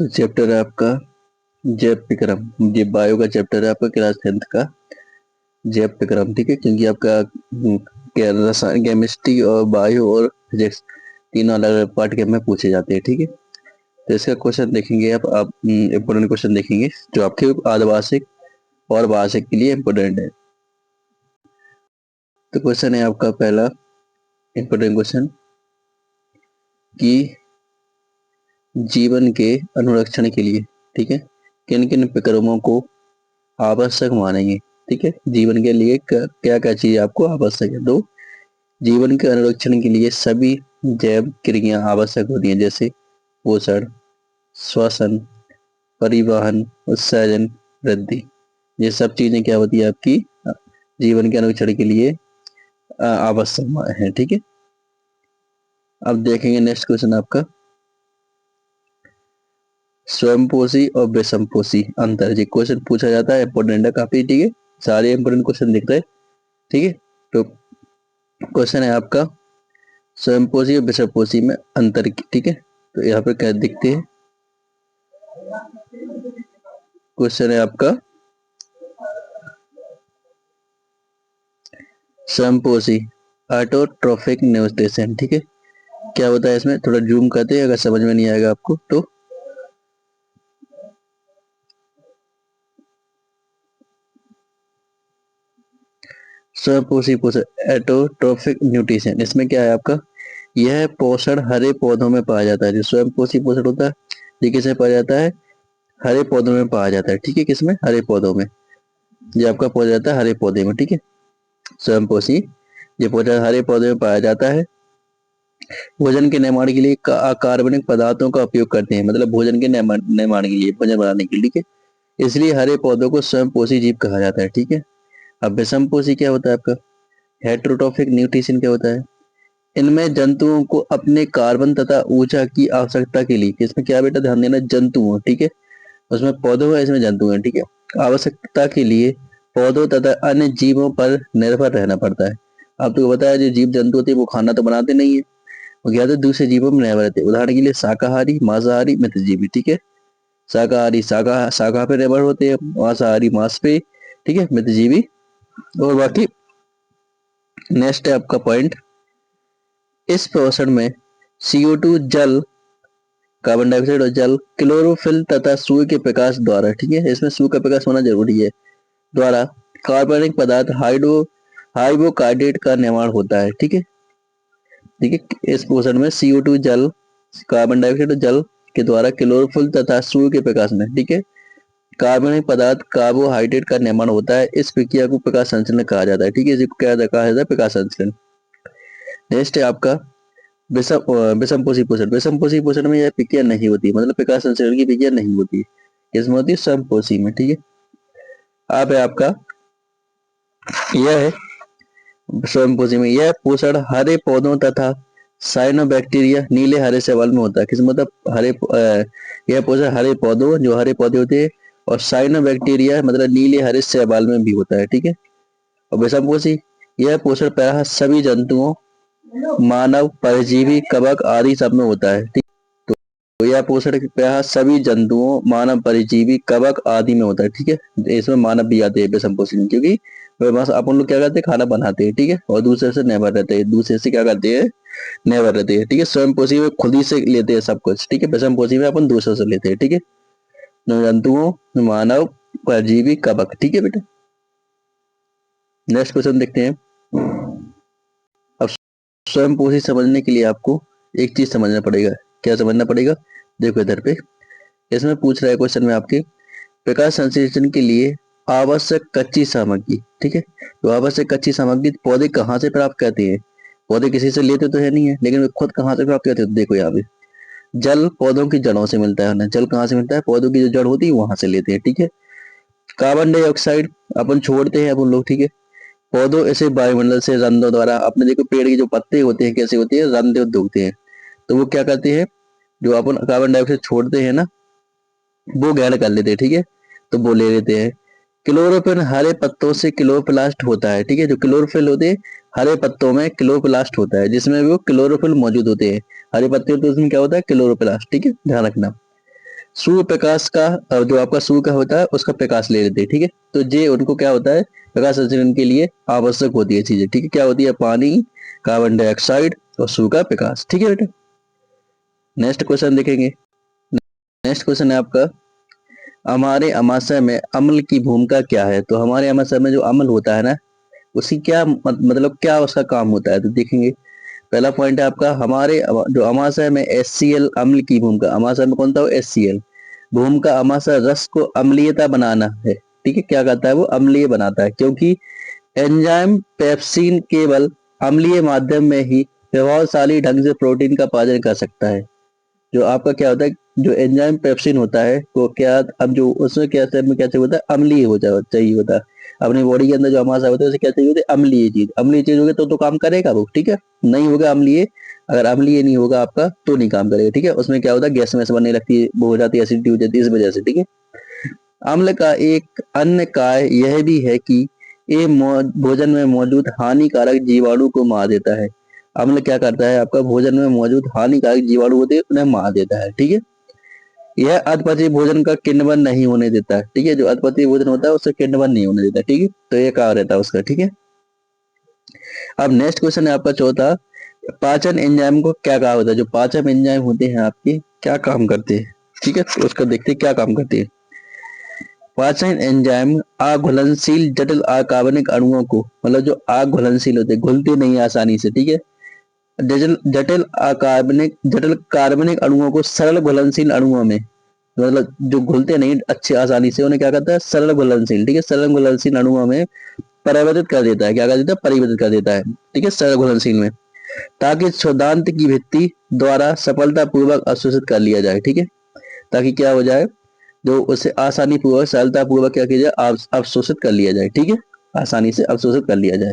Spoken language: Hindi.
तो चैप्टर है आपका जैव विक्रम। ये बायो का चैप्टर है आपका क्लास 10th का जैव विक्रम। ठीक है, क्योंकि आपका रसायन केमिस्ट्री और बायो और फिजिक्स तीनों अलग अलग पार्ट के में पूछे जाते हैं। ठीक है, तो इसका क्वेश्चन देखेंगे आप इम्पोर्टेंट क्वेश्चन देखेंगे जो आपके आदिवासिक और वार्षिक के लिए इम्पोर्टेंट है। तो क्वेश्चन है आपका पहला इम्पोर्टेंट क्वेश्चन कि जीवन के अनुरक्षण के लिए, ठीक है, किन किन विक्रमों को आवश्यक मानेंगे। ठीक है, जीवन के लिए क्या क्या चीज आपको आवश्यक है। तो जीवन के अनुरक्षण के लिए सभी जैव क्रियाएं आवश्यक होती हैं, जैसे पोषण, श्वसन, परिवहन, उत्सर्जन, वृद्धि। ये सब चीजें क्या होती है आपकी जीवन के अनुरक्षण के लिए आवश्यक है। ठीक है, अब देखेंगे नेक्स्ट क्वेश्चन आपका स्वयंपोषी और विषमपोषी अंतर। ये क्वेश्चन पूछा जाता है, इंपॉर्टेंट है काफी। ठीक है, सारे इंपॉर्टेंट क्वेश्चन दिख रहे हैं। ठीक है, तो क्वेश्चन है आपका स्वयंपोषी और विषमपोषी में अंतर। ठीक है, तो यहाँ पे क्या दिखते हैं, क्वेश्चन है आपका स्वयंपोषी ऑटोट्रोफिक न्यूट्रिशन। ठीक है, क्या होता है इसमें, थोड़ा जूम करते हैं अगर समझ में नहीं आएगा आपको तो। स्वयंपोषी पोषण ऑटोट्रोफिक न्यूट्रिशन, इसमें क्या है आपका, यह पोषण हरे पौधों में पाया जाता है। जो स्वयंपोषी पोषण होता है ये किसमें पाया जाता है, हरे पौधों में पाया जाता है। ठीक है, किसमें, हरे पौधों में। ये आपका पाया जाता है हरे पौधे में। ठीक है, स्वयंपोषी ये पौधा हरे पौधे में पाया जाता है। भोजन के निर्माण के लिए कार्बनिक पदार्थों का उपयोग करते हैं, मतलब भोजन के निर्माण के लिए, भोजन बनाने के लिए। ठीक है, इसलिए हरे पौधों को स्वयंपोषी जीव कहा जाता है। ठीक है, अब विषमपोषी क्या होता है आपका, हेट्रोट्रोफिक न्यूट्रिशन क्या होता है, इनमें जंतुओं को अपने कार्बन तथा ऊर्जा की आवश्यकता के लिए, इसमें क्या बेटा ध्यान देना, जंतुओं, ठीक है, उसमें पौधों है, इसमें जंतु हैं। ठीक है, आवश्यकता के लिए पौधों तथा अन्य जीवों पर निर्भर रहना पड़ता है। आपको बताया जो जीव जंतु होते हैं वो खाना तो बनाते नहीं है, वो क्या होता है, दूसरे जीवों में निर्भर रहते हैं। उदाहरण के लिए शाकाहारी, मांसाहारी, मितजीवी। ठीक है, शाकाहारी शाखा पे निर्भर होते हैं, मांसाहारी मांस पे, ठीक है, मितजीवी और बाकी। नेक्स्ट है आपका पॉइंट, इस पोषण में CO2 जल, कार्बन डाइऑक्साइड और जल, क्लोरोफिल तथा सूर्य के प्रकाश द्वारा, ठीक है, इसमें सूर्य का प्रकाश होना जरूरी है, द्वारा कार्बनिक पदार्थ हाइड्रोकार्बोनेट का निर्माण होता है। ठीक है, ठीक है, इस पोषण में CO2 जल, कार्बन डाइऑक्साइड और जल के द्वारा क्लोरोफिल तथा सूर्य के प्रकाश में, ठीक है, कार्बनिक पदार्थ कार्बोहाइड्रेट का निर्माण होता है। इस प्रक्रिया को प्रकाश संश्लेषण कहा जाता है। ठीक है, इसको क्या कहा जाता है, प्रकाश संश्लेषण। नेक्स्ट है आपका विषमपोषी पोषण। विषमपोषी पोषण में यह प्रक्रिया नहीं होती, मतलब प्रकाश संश्लेषण की प्रक्रिया नहीं होती, इसमें होती है समपोषी में। ठीक है, अब है आपका यह है स्वयंपोषी में, यह पोषण हरे पौधों तथा साइनोबैक्टीरिया नीले हरे शैवाल में होता है। किस मतलब यह पोषण हरे पौधों, जो हरे पौधे होते हैं, और साइनोबैक्टीरिया मतलब नीले हरे शैवाल में भी होता है। ठीक है, और विषमपोषी यह पोषण प्रायः सभी जंतुओं, मानव, परजीवी, कवक आदि सब में होता है। ठीक, तो यह पोषण प्रायः सभी जंतुओं, मानव, परजीवी, कवक आदि में होता है। ठीक है, इसमें मानव भी आते हैं विषमपोषी में, क्योंकि बस अपन लोग क्या करते हैं, खाना बनाते हैं। ठीक है, और दूसरे से निर्भर रहते हैं, दूसरे से क्या करते हैं, निर्भर रहते हैं। ठीक है, स्वयंपोषी में खुद ही से लेते हैं सब कुछ। ठीक है, विषमपोषी में अपन दूसरों से लेते हैं। ठीक है, जंतुओं, मानव, परजीवी, कवक। ठीक है बेटा, नेक्स्ट क्वेश्चन देखते हैं। अब स्वयंपोषी समझने के लिए आपको एक चीज समझना पड़ेगा। क्या समझना पड़ेगा, देखो इधर पे, इसमें पूछ रहा है क्वेश्चन में आपके प्रकाश संश्लेषण के लिए आवश्यक कच्ची सामग्री। ठीक है, तो आवश्यक कच्ची सामग्री पौधे कहाँ से प्राप्त करते हैं, पौधे किसी से लेते तो है नहीं है, लेकिन वे खुद कहाँ से प्राप्त करते हैं, तो देखो यहाँ पे जल पौधों की जड़ों से मिलता है ना, जल कहाँ से मिलता है, पौधों की जो जड़ होती है वहां से लेते हैं। ठीक है, कार्बन डाइऑक्साइड अपन छोड़ते हैं अपन लोग। ठीक है, पौधों ऐसे वायुमंडल से रंध्रों द्वारा, अपने देखो पेड़ के जो पत्ते होते हैं कैसे होते हैं, रंध्र उगते हैं, तो वो क्या करते हैं, जो अपन कार्बन डाइऑक्साइड छोड़ते हैं ना, वो ग्रहण कर लेते हैं। ठीक है, तो वो ले लेते हैं। क्लोरोफिल हरे पत्तों से क्लोरोप्लास्ट होता है। ठीक है, जो क्लोरोफिल होते हैं हरे पत्तों में क्लोरोप्लास्ट होता है, जिसमें वो क्लोरोफिल मौजूद होते हैं। हरे पत्ते होते हैं उसमें क्या होता है, क्लोरोप्लास्ट। ठीक है, ध्यान रखना। सूर्य प्रकाश का जो आपका सूर्य का होता है उसका प्रकाश ले लेते हैं, ठीक है। तो ये उनको क्या होता है, प्रकाश संश्लेषण के लिए आवश्यक होती है चीजें, ठीक है। क्या होती है, पानी, कार्बन डाइऑक्साइड और सूर्य का प्रकाश, ठीक है बेटा। नेक्स्ट क्वेश्चन देखेंगे। नेक्स्ट क्वेश्चन है आपका, हमारे अमाशय में अम्ल की भूमिका क्या है। तो हमारे अमाशय में जो अम्ल होता है ना, उसकी क्या मतलब क्या उसका काम होता है, तो देखेंगे। पहला पॉइंट है आपका, हमारे जो अमाशय में HCl अम्ल की भूमिका, अमाशय में कौन था, HCl भूमिका अमाशय रस को अम्लीयता बनाना है, ठीक है। क्या करता है, वो अम्लीय बनाता है, क्योंकि एंजाइम पेप्सिन केवल अम्लीय माध्यम में ही प्रभावशाली ढंग से प्रोटीन का पाचन कर सकता है। जो आपका क्या होता है, जो एंजाइम पेप्सिन होता है वो क्या, अब जो उसमें क्या में क्या चाहिए होता है, अम्लीय हो जाए चाहिए होता है। अपनी बॉडी के अंदर जो अमाशय होता है उसे क्या चाहिए होता है, अम्लीय चीज। अम्लीय चीज होगी तो काम करेगा वो, ठीक है। नहीं होगा अम्लीय, अगर अम्लीय नहीं होगा आपका तो नहीं काम करेगा, ठीक है। उसमें क्या होता है, गैस वैस बनने लगती है, वो हो जाती है, एसिडिटी हो जाती है, इस वजह से, ठीक है। अम्ल का एक अन्य कार्य यह भी है कि ये भोजन में मौजूद हानिकारक जीवाणु को मार देता है। अम्ल क्या करता है, आपका भोजन में मौजूद हानिकारक जीवाणु होते हैं उन्हें मार देता है, ठीक है। यह अधपचे भोजन का किण्वन नहीं होने देता है, ठीक है। जो अधपचे भोजन होता है उससे किण्वन नहीं होने देता, ठीक है। तो ये कार्य रहता है उसका, ठीक है। अब नेक्स्ट क्वेश्चन है आपका चौथा, पाचन एंजाइम को क्या कहा होता है। जो पाचन एंजाइम होते हैं आपके क्या काम करते हैं, ठीक है। तो उसका देखते हैं क्या काम करते हैं। पाचन एंजाइम अघुलनशील जटिल अकार्बनिक अणुओं को, मतलब जो अघुलनशील होते हैं, घुलते नहीं आसानी से, ठीक है। जटिल जटिल कार्बनिक अणुओं को सरल घुलनशील अणुओं में, मतलब जो घुलते नहीं अच्छे आसानी से, उन्हें क्या करता है, सरल घुलनशील, ठीक है, सरल घुलनशील अणुओं में परिवर्तित कर देता है। क्या कर देता है, परिवर्तित कर देता है, ठीक है, सरल घुलनशील में, ताकि क्षुदांत की भित्ति द्वारा सफलतापूर्वक अवशोषित कर लिया जाए, ठीक है। ताकि क्या हो जाए, जो उसे आसानी पूर्वक सरलता पूर्वक क्या किया जाए, अवशोषित कर लिया जाए, ठीक है, आसानी से अवशोषित कर लिया जाए।